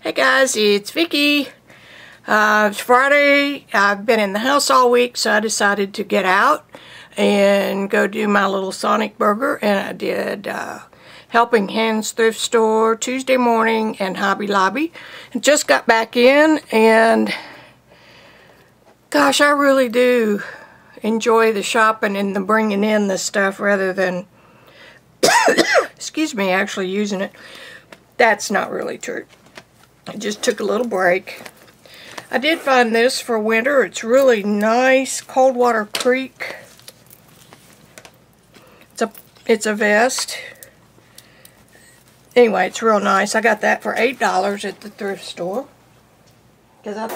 Hey guys, it's Vicki. It's Friday. I've been in the house all week, so I decided to get out and go do my little Sonic burger. And I did Helping Hands thrift store Tuesday morning and Hobby Lobby. And just got back in, and gosh, I really do enjoy the shopping and the bringing in the stuff rather than excuse me, actually using it. That's not really true. I just took a little break. I did find this for winter. It's really nice. Coldwater Creek. It's a vest. Anyway, it's real nice. I got that for $8 at the thrift store. Because I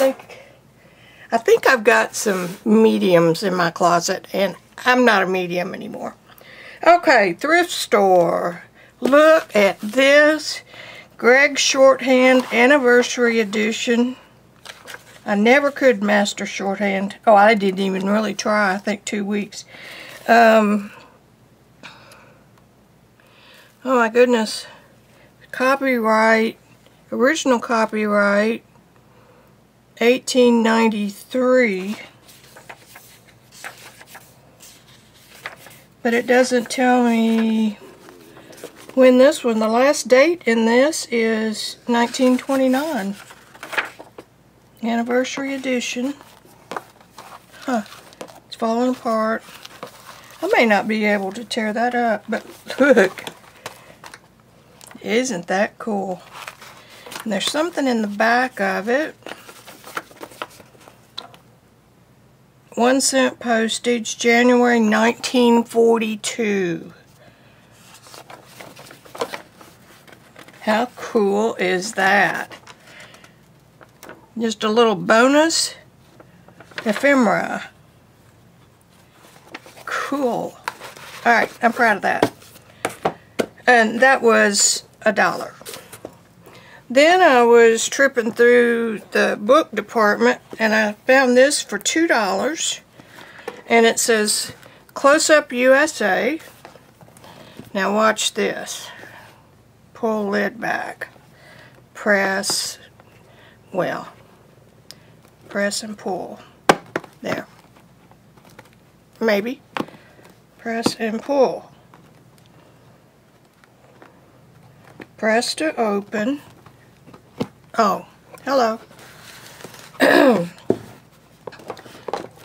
think I've got some mediums in my closet, and I'm not a medium anymore. Okay, thrift store. Look at this. Greg's Shorthand Anniversary Edition. I never could master shorthand. Oh, I didn't even really try. I think 2 weeks. Oh my goodness. Copyright. Original copyright. 1893. But it doesn't tell me when this one. The last date in this is 1929. Anniversary edition. Huh. It's falling apart. I may not be able to tear that up, but look. Isn't that cool? And there's something in the back of it. 1 cent postage, January 1942. How cool is that? Just a little bonus ephemera. Cool. Alright, I'm proud of that. And that was $1. Then I was tripping through the book department and I found this for $2. And it says Close Up USA. Now watch this. Pull lid back. Press. Well. Press and pull. There. Maybe. Press and pull. Press to open. Oh, hello.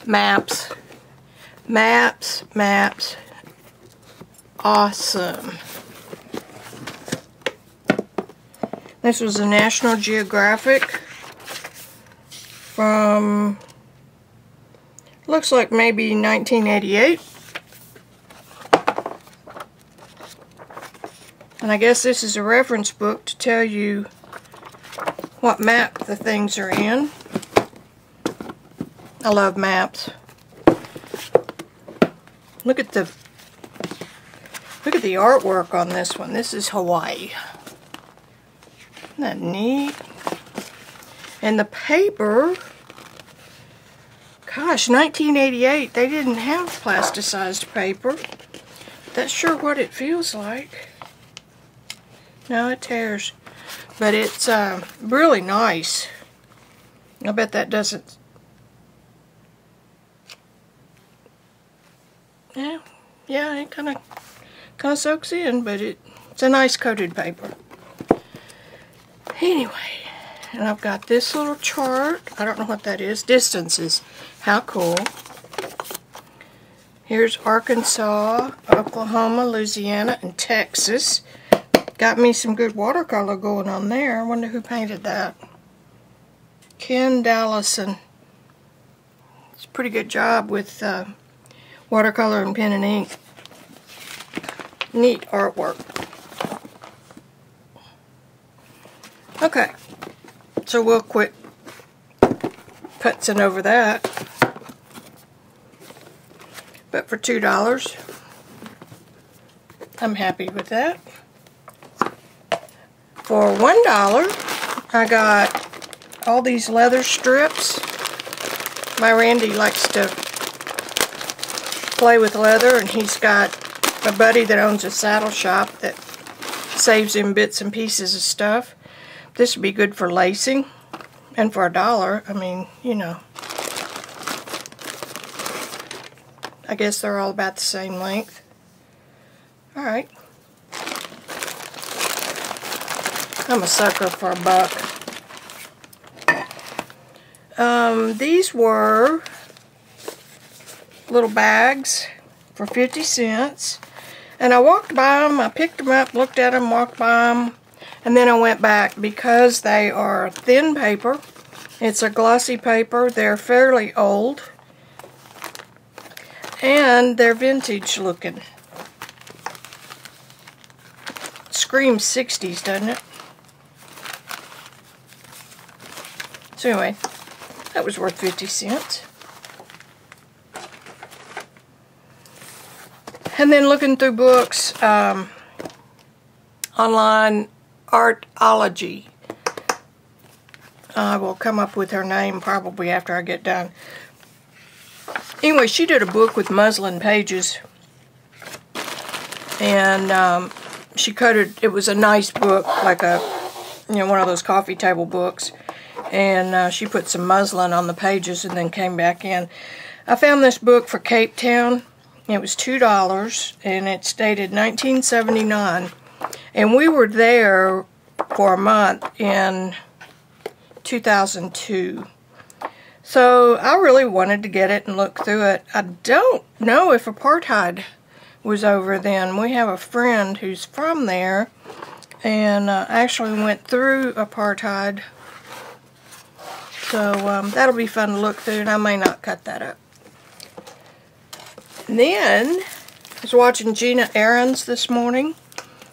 Maps. Maps, maps. Awesome. This was a National Geographic from, looks like maybe 1988. And I guess this is a reference book to tell you what map the things are in. I love maps. Look at the artwork on this one. This is Hawaii. Isn't that neat? And the paper, gosh, 1988, they didn't have plasticized paper. That's sure what it feels like. No, it tears. But it's really nice. I bet that doesn't... Yeah, it kind of soaks in, but it's a nice coated paper. Anyway, and I've got this little chart. I don't know what that is. Distances. How cool. Here's Arkansas, Oklahoma, Louisiana, and Texas. Got me some good watercolor going on there. I wonder who painted that. Ken Dallison. It's a pretty good job with watercolor and pen and ink. Neat artwork. Okay, so we'll quit putzing over that. But for $2, I'm happy with that. For $1, I got all these leather strips. My Randy likes to play with leather, and he's got a buddy that owns a saddle shop that saves him bits and pieces of stuff. This would be good for lacing. And for $1, I mean, you know. I guess they're all about the same length. Alright. I'm a sucker for $1. These were little bags for 50 cents. And I walked by them, I picked them up, looked at them, walked by them, and then I went back because they are thin paper. It's a glossy paper. They're fairly old. And they're vintage looking. Screams 60s, doesn't it? So anyway, that was worth 50 cents. And then looking through books, online, Artology. I will come up with her name probably after I get done. Anyway, she did a book with muslin pages. And she cut it was a nice book, like a, you know, one of those coffee table books. And she put some muslin on the pages and then came back in. I found this book for Cape Town. It was $2 and it's dated 1979. And we were there for a month in 2002. So I really wanted to get it and look through it. I don't know if apartheid was over then. We have a friend who's from there and actually went through apartheid. So that'll be fun to look through, and I may not cut that up. And then I was watching Gina Ahrens this morning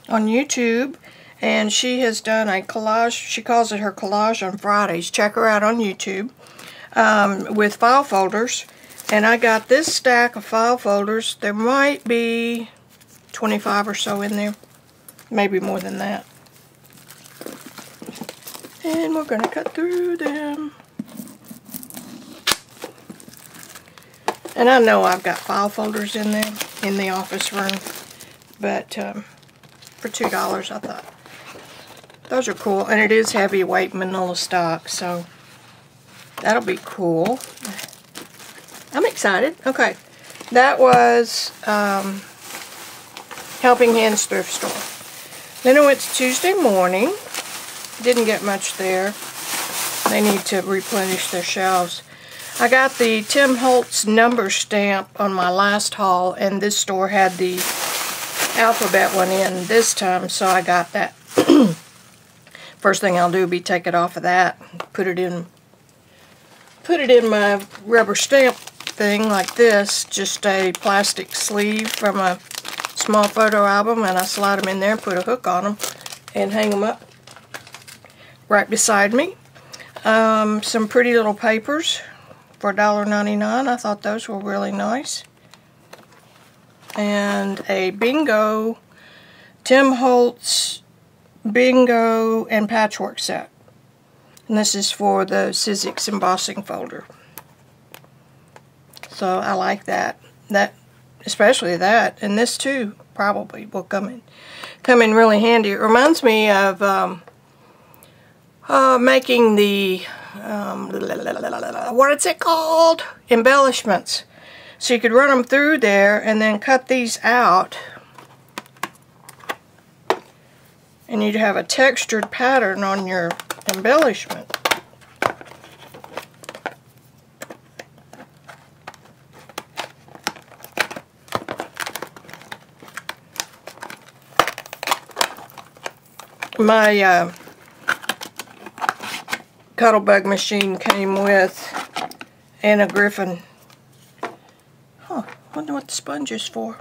on YouTube, and she has done a collage. She calls it her collage on Fridays. Check her out on YouTube with file folders. And I got this stack of file folders. There might be 25 or so in there, maybe more than that. And we're going to cut through them. And I know I've got file folders in there in the office room, but for $2 I thought those are cool. And it is heavyweight manila stock, so that'll be cool. I'm excited. Okay, that was Helping Hands Thrift Store. Then I went to Tuesday morning. Didn't get much there. They need to replenish their shelves. I got the Tim Holtz number stamp on my last haul, and this store had the alphabet one in this time, so I got that. First thing I'll do will be take it off of that, put it in my rubber stamp thing like this, just a plastic sleeve from a small photo album, and I slide them in there, put a hook on them, and hang them up right beside me. Some pretty little papers for $1.99. I thought those were really nice. And a bingo, Tim Holtz bingo and patchwork set. And this is for the Sizzix embossing folder. So I like that. Especially that. And this too probably will come in really handy. It reminds me of making the what is it called? Embellishments. So you could run them through there and then cut these out, and you'd have a textured pattern on your embellishment. My Cuttlebug machine came with Anna Griffin. Huh, wonder what the sponge is for.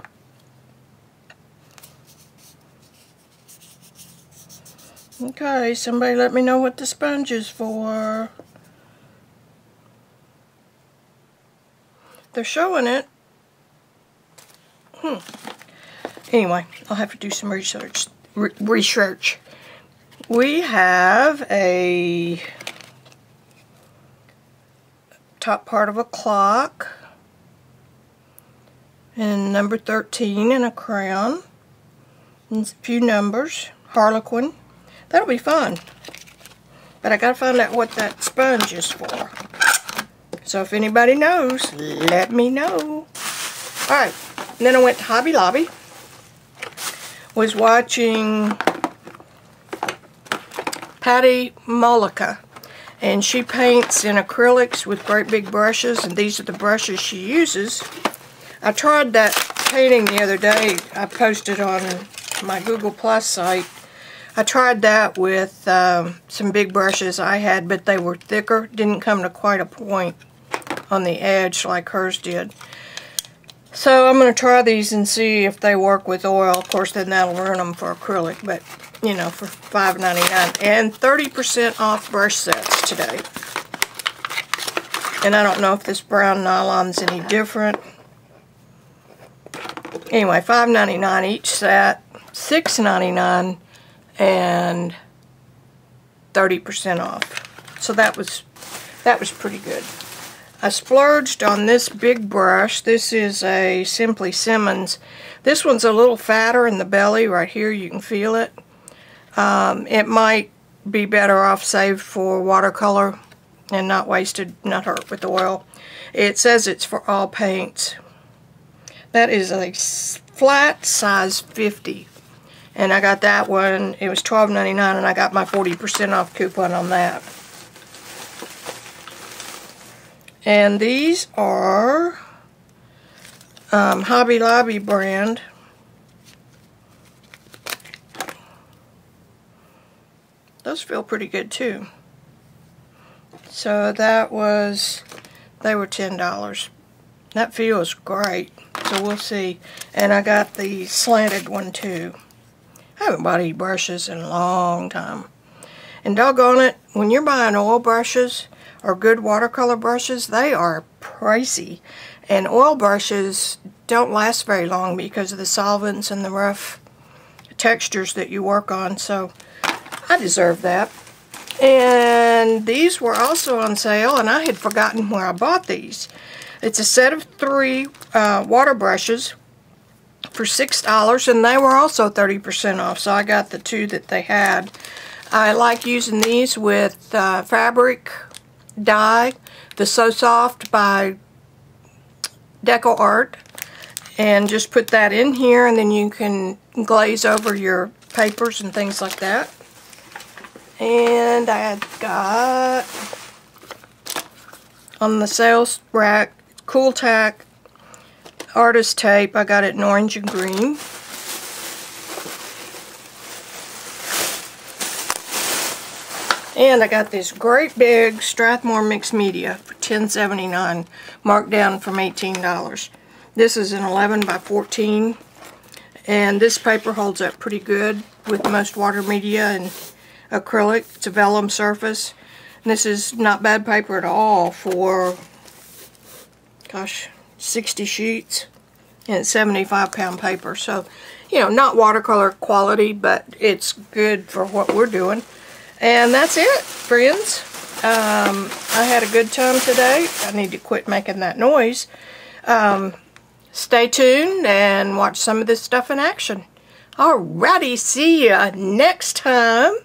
Okay, somebody let me know what the sponge is for. They're showing it. Anyway, I'll have to do some research. We have a top part of a clock and number 13 and a crayon and a few numbers. Harlequin. That'll be fun. But I gotta find out what that sponge is for. So if anybody knows, let me know. Alright, then I went to Hobby Lobby. Was watching Patty Mollica. And she paints in acrylics with great big brushes. And these are the brushes she uses. I tried that painting the other day. I posted on my Google Plus site. I tried that with some big brushes I had, but they were thicker. Didn't come to quite a point on the edge like hers did. So I'm going to try these and see if they work with oil. Of course, then that'll ruin them for acrylic, but you know, for $5.99. And 30% off brush sets today. And I don't know if this brown nylon's any different. Anyway, $5.99 each set, $6.99, and 30% off. So that was pretty good. I splurged on this big brush. This is a Simply Simmons. This one's a little fatter in the belly. Right here you can feel it. It might be better off saved for watercolor and not wasted, not hurt with oil. It says it's for all paints. That is a flat size 50. And I got that one. It was $12.99 and I got my 40% off coupon on that. And these are Hobby Lobby brand. Those feel pretty good too. So that was, they were $10. That feels great. So we'll see. And I got the slanted one too. I haven't bought any brushes in a long time. And doggone it, when you're buying oil brushes or good watercolor brushes, they are pricey. And oil brushes don't last very long because of the solvents and the rough textures that you work on. So I deserve that. And these were also on sale, and I had forgotten where I bought these. It's a set of 3 water brushes for $6, and they were also 30% off, so I got the 2 that they had. I like using these with fabric dye, the So Soft by Deco Art, and just put that in here, and then you can glaze over your papers and things like that. And I got on the sales rack Cool Tack artist tape. I got it in orange and green. And I got this great big Strathmore mixed media for $10.79, marked down from $18. This is an 11 by 14, and this paper holds up pretty good with most water media and acrylic. It's a vellum surface, and this is not bad paper at all for, gosh, 60 sheets, and it's 75-pound paper. So, you know, not watercolor quality, but it's good for what we're doing. And that's it, friends. I had a good time today. I need to quit making that noise. Stay tuned and watch some of this stuff in action. Alrighty, see ya next time.